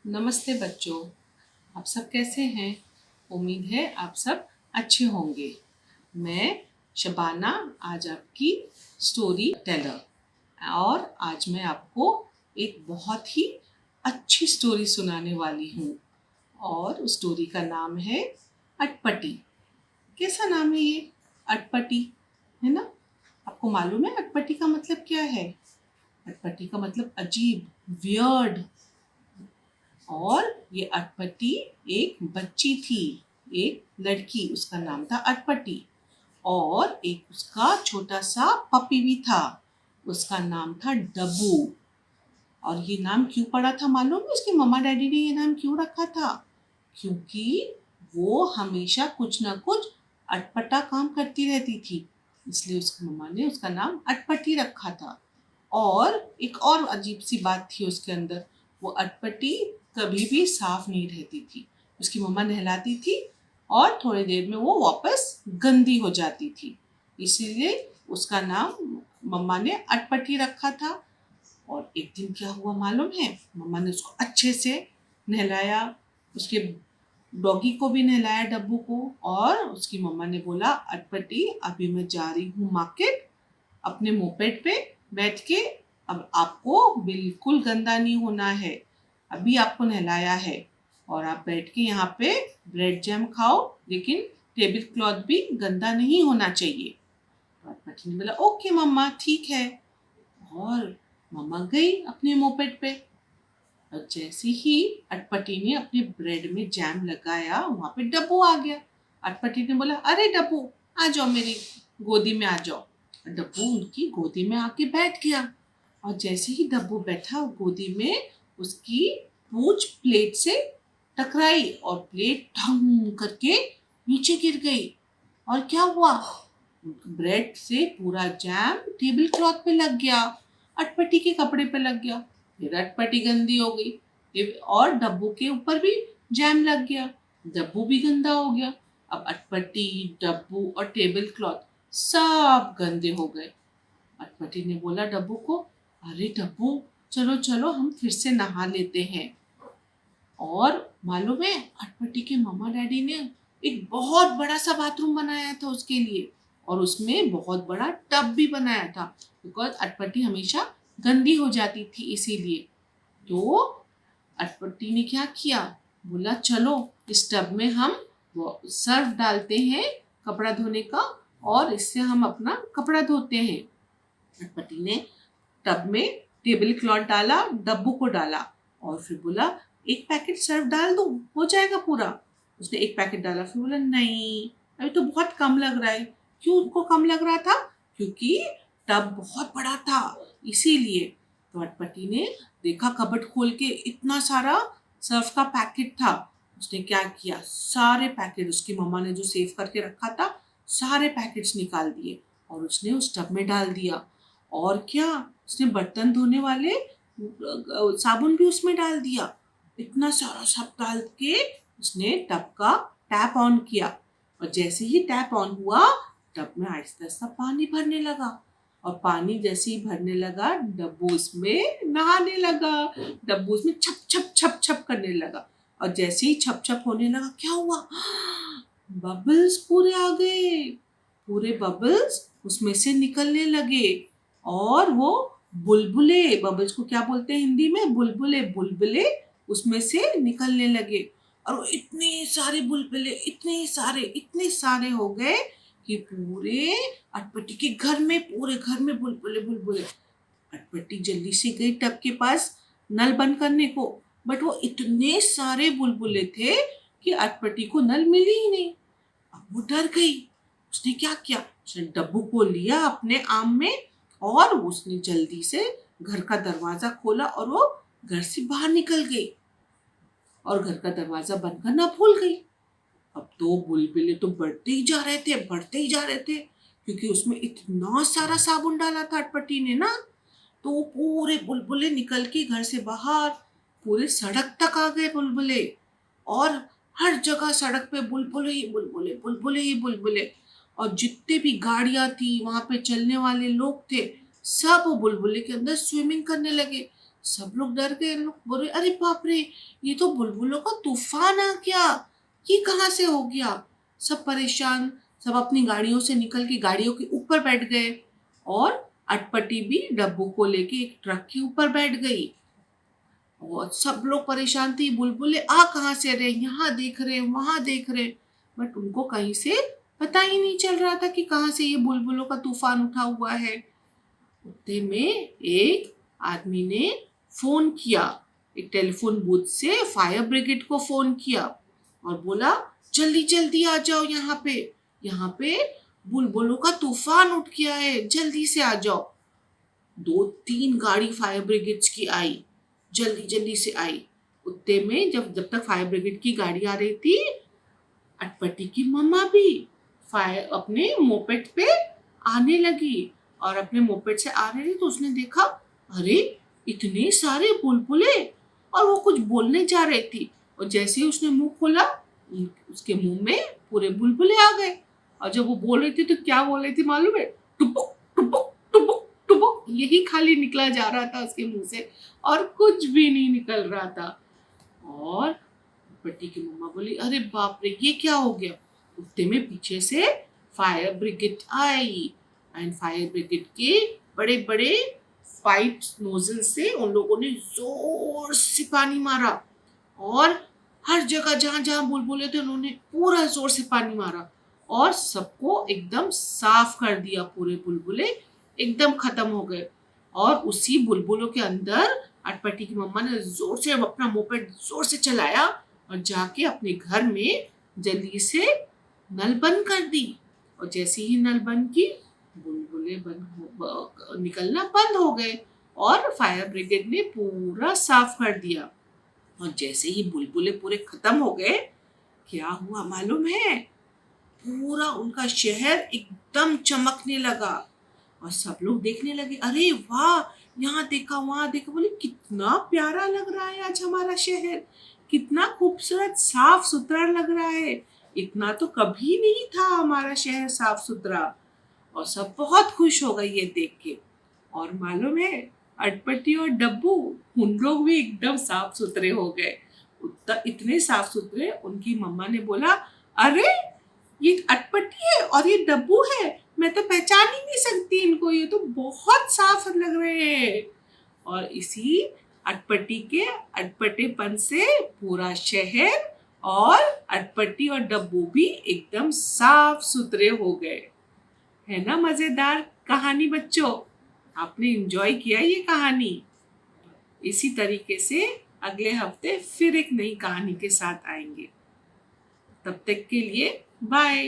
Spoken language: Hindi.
नमस्ते बच्चों। आप सब कैसे हैं? उम्मीद है आप सब अच्छे होंगे। मैं शबाना आज आपकी स्टोरी टेलर और आज मैं आपको एक बहुत ही अच्छी स्टोरी सुनाने वाली हूँ और उस स्टोरी का नाम है अटपटी। कैसा नाम है ये? अटपटी, है ना? आपको मालूम है अटपटी का मतलब क्या है? अटपटी का मतलब अजीब, वियर्ड। और ये अटपटी एक बच्ची थी, एक लड़की, उसका नाम था अटपटी। और एक उसका छोटा सा पपी भी था, उसका नाम था डब्बू। और ये नाम क्यों पड़ा था मालूम है? उसके मम्मा डैडी ने ये नाम क्यों रखा था? क्योंकि वो हमेशा कुछ ना कुछ अटपटा काम करती रहती थी, इसलिए उसकी मम्मा ने उसका नाम अटपटी रखा था। और एक और अजीब सी बात थी उसके अंदर, वो अटपटी कभी भी साफ नहीं रहती थी। उसकी मम्मा नहलाती थी और थोड़ी देर में वो वापस गंदी हो जाती थी, इसीलिए उसका नाम मम्मा ने अटपटी रखा था। और एक दिन क्या हुआ मालूम है? मम्मा ने उसको अच्छे से नहलाया, उसके डॉगी को भी नहलाया, डब्बू को। और उसकी मम्मा ने बोला, अटपटी अभी मैं जा रही हूँ मार्केट अपने मोपेड पे बैठ के। अब आपको बिल्कुल गंदा नहीं होना है, अभी आपको नहलाया है और आप बैठ के यहाँ पे ब्रेड जैम खाओ, लेकिन टेबल क्लॉथ भी गंदा नहीं होना चाहिए। तो अटपटी ने बोला ओके मम्मा, ठीक है। और मम्मा गई अपने मोपेड पे और जैसे ही अटपटी ने अपने ब्रेड में जैम लगाया, वहां पे डब्बू आ गया। अटपटी ने बोला, अरे डब्बू आ जाओ, मेरी गोदी में आ जाओ। डब्बू उनकी गोदी में आके बैठ गया और जैसे ही डब्बू बैठा गोदी में, उसकी पूंछ प्लेट से टकराई और प्लेट ढंग करके नीचे गिर गई। और क्या हुआ? ब्रेड से पूरा जैम टेबल क्लॉथ पे लग गया, अटपटी के कपड़े पे लग गया। फिर अटपटी गंदी हो गई और डब्बू के ऊपर भी जैम लग गया, डब्बू भी गंदा हो गया। अब अटपटी, डब्बू और टेबल क्लॉथ सब गंदे हो गए। अटपटी ने बोला डब्बू को, अरे डब्बू, चलो चलो हम फिर से नहा लेते हैं। और मालूम है, अटपटी के मम्मा डैडी ने एक बहुत बड़ा सा बाथरूम बनाया था उसके लिए और उसमें बहुत बड़ा टब भी बनाया था, बिकॉज अटपटी हमेशा गंदी हो जाती थी इसीलिए। तो अटपटी ने क्या किया, बोला चलो इस टब में हम वो सर्फ डालते हैं कपड़ा धोने का और इससे हम अपना कपड़ा धोते हैं। अटपटी ने टब में टेबल क्लॉथ डाला, डब्बू को डाला और फिर बोला एक पैकेट सर्फ डाल दूं, हो जाएगा पूरा। उसने एक पैकेट डाला, फिर बोला नहीं, अभी तो बहुत कम लग रहा है। क्यों उनको कम लग रहा था? क्योंकि टब बहुत बड़ा था इसीलिए। तो अटपटी ने देखा कबर्ड खोल के, इतना सारा सर्फ का पैकेट था। उसने क्या किया, सारे पैकेट उसकी मम्मा ने जो सेव करके रखा था, सारे पैकेट्स निकाल दिए और उसने उस टब में डाल दिया। और क्या, उसने बर्तन धोने वाले साबुन भी उसमें डाल दिया। इतना सारा सब डाल के उसने टब का टैप ऑन किया और जैसे ही टैप ऑन हुआ, टब में आहिस्ता आहिस्ता पानी भरने लगा। और पानी जैसे ही भरने लगा, डब्बू उसमें नहाने लगा, डब्बू उसमें छप छप छप छप करने लगा। और जैसे ही छप छप होने लगा, क्या हुआ, बबल्स पूरे आ गए, पूरे बबल्स उसमें से निकलने लगे। और वो बुलबुले, बबल्स को क्या बोलते हैं हिंदी में? बुलबुले, बुलबुले उसमें से निकलने लगे। और वो इतने सारे बुलबुले, इतने सारे हो गए कि पूरे अटपटी के घर में, पूरे घर में बुलबुले बुलबुले। अटपटी जल्दी से गई टब के पास नल बंद करने को, बट वो इतने सारे बुलबुले थे कि अटपटी को नल मिली ही नहीं। अब वो डर गई। उसने क्या किया, उसने डब्बू को लिया अपने आर्म में और उसने जल्दी से घर का दरवाजा खोला और वो घर से बाहर निकल गई और घर का दरवाजा बंद करना भूल गई। अब तो बुलबुले तो बढ़ते ही जा रहे थे, बढ़ते ही जा रहे थे, क्योंकि उसमें इतना सारा साबुन डाला था अटपटी ने ना। तो वो पूरे बुलबुले निकल के घर से बाहर पूरे सड़क तक आ गए बुलबुले। और हर जगह सड़क पे बुलबुले ही बुलबुले, बुलबुले ही बुलबुले। और जितने भी गाड़ियां थी, वहां पे चलने वाले लोग थे, सब वो बुलबुले के अंदर स्विमिंग करने लगे, सब लोग डर गए, लोग बोले अरे बाप रे, ये तो बुलबुलों का तूफान आ गया, ये कहाँ से हो गया। सब परेशान, सब अपनी गाड़ियों से निकल के गाड़ियों के ऊपर बैठ गए और अटपटी भी डब्बू को लेके एक ट्रक के ऊपर बैठ गई। और सब लोग परेशान थे, बुलबुले आ कहाँ से रहे, यहाँ देख रहे वहां देख रहे, बट उनको कहीं से पता ही नहीं चल रहा था कि कहाँ से ये बुलबुलों का तूफान उठा हुआ है। उतने में एक आदमी ने फोन किया, एक टेलीफोन बूथ से फायर ब्रिगेड को फोन किया और बोला जल्दी जल्दी आ जाओ यहाँ पे बुलबुलों का तूफान उठ गया है, जल्दी से आ जाओ। 2-3 गाड़ी फायर ब्रिगेड की आई, जल्दी जल्दी से आई। उतने में जब जब तक फायर ब्रिगेड की गाड़ी आ रही थी, अटपटी की मम्मा भी फायर अपने मोपेड पे आने लगी और अपने मोपेड से आ रही थी तो उसने देखा अरे इतने सारे बुलबुले, और वो कुछ बोलने जा रही थी और जैसे ही उसने मुंह खोला उसके मुंह में पूरे बुलबुले आ गए। और जब वो बोल रही थी तो क्या बोल रही थी मालूम है, टुपुक टुपुक टुपुक टुपुक, यही खाली निकला जा रहा था उसके मुंह से और कुछ भी नहीं निकल रहा था। और पट्टी की मम्मा बोली अरे बाप रे ये क्या हो गया। उतने में पीछे से fire brigade I and fire brigade के बड़े बड़े पाइप नोजल से उन लोगों ने जोर से पानी मारा और हर जगह जहां जहां बुलबुले थे उन्होंने पूरा जोर से पानी मारा और सबको एकदम साफ कर दिया, पूरे बुलबुले एकदम खत्म हो गए। और उसी बुलबुलों के अंदर अटपटी की मम्मा ने जोर से अपना मोपेड जोर से चलाया और जाके अपने घर में जल्दी से नल बंद कर दी। और जैसे ही नल बंद की बुलबुले निकलना बंद हो गए और फायर ब्रिगेड ने पूरा साफ कर दिया। और जैसे ही बुलबुले पूरे खत्म हो गए, क्या हुआ मालूम है, पूरा उनका शहर एकदम चमकने लगा और सब लोग देखने लगे अरे वाह, यहाँ देखा वहां देखा, बोले कितना प्यारा लग रहा है आज हमारा शहर, कितना खूबसूरत साफ सुथरा लग रहा है, इतना तो कभी नहीं था हमारा शहर साफ सुथरा। और सब बहुत खुश हो गए ये देख के। और मालूम है अटपटी और डब्बू उन लोग भी एकदम साफ सुथरे हो गए, इतने साफ सुथरे। उनकी मम्मा ने बोला अरे ये अटपटी है और ये डब्बू है, मैं तो पहचान ही नहीं सकती इनको, ये तो बहुत साफ लग रहे हैं। और इसी अटपटी के अटपटेपन से पूरा शहर और अटपटी और डब्बू भी एकदम साफ सुथरे हो गए। है ना मजेदार कहानी बच्चों, आपने एंजॉय किया ये कहानी। इसी तरीके से अगले हफ्ते फिर एक नई कहानी के साथ आएंगे। तब तक के लिए बाय।